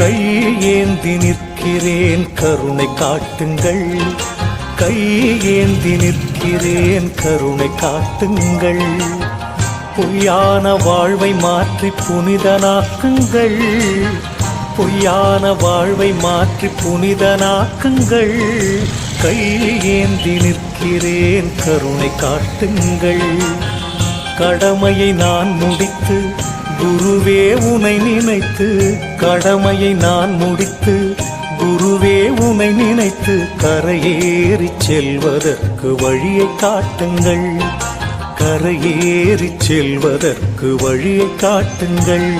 கையேந்தி நிற்கிறேன் கருணை காட்டுங்கள், கையேந்தி நிற்கிறேன் கருணை காட்டுங்கள். பொய்யான வாழ்வை மாற்றி புனிதனாக்குங்கள், பொய்யான வாழ்வை மாற்றி புனிதனாக்குங்கள். கையேந்தி நிற்கிறேன் கருணை காட்டுங்கள். கடமையை நான் முடித்து குருவே உனை நினைத்து, கடமையை நான் முடித்து குருவே உனை நினைத்து கரையேறி செல்வதற்கு வழியை காட்டுங்கள், கரையேறி செல்வதற்கு வழியை காட்டுங்கள்.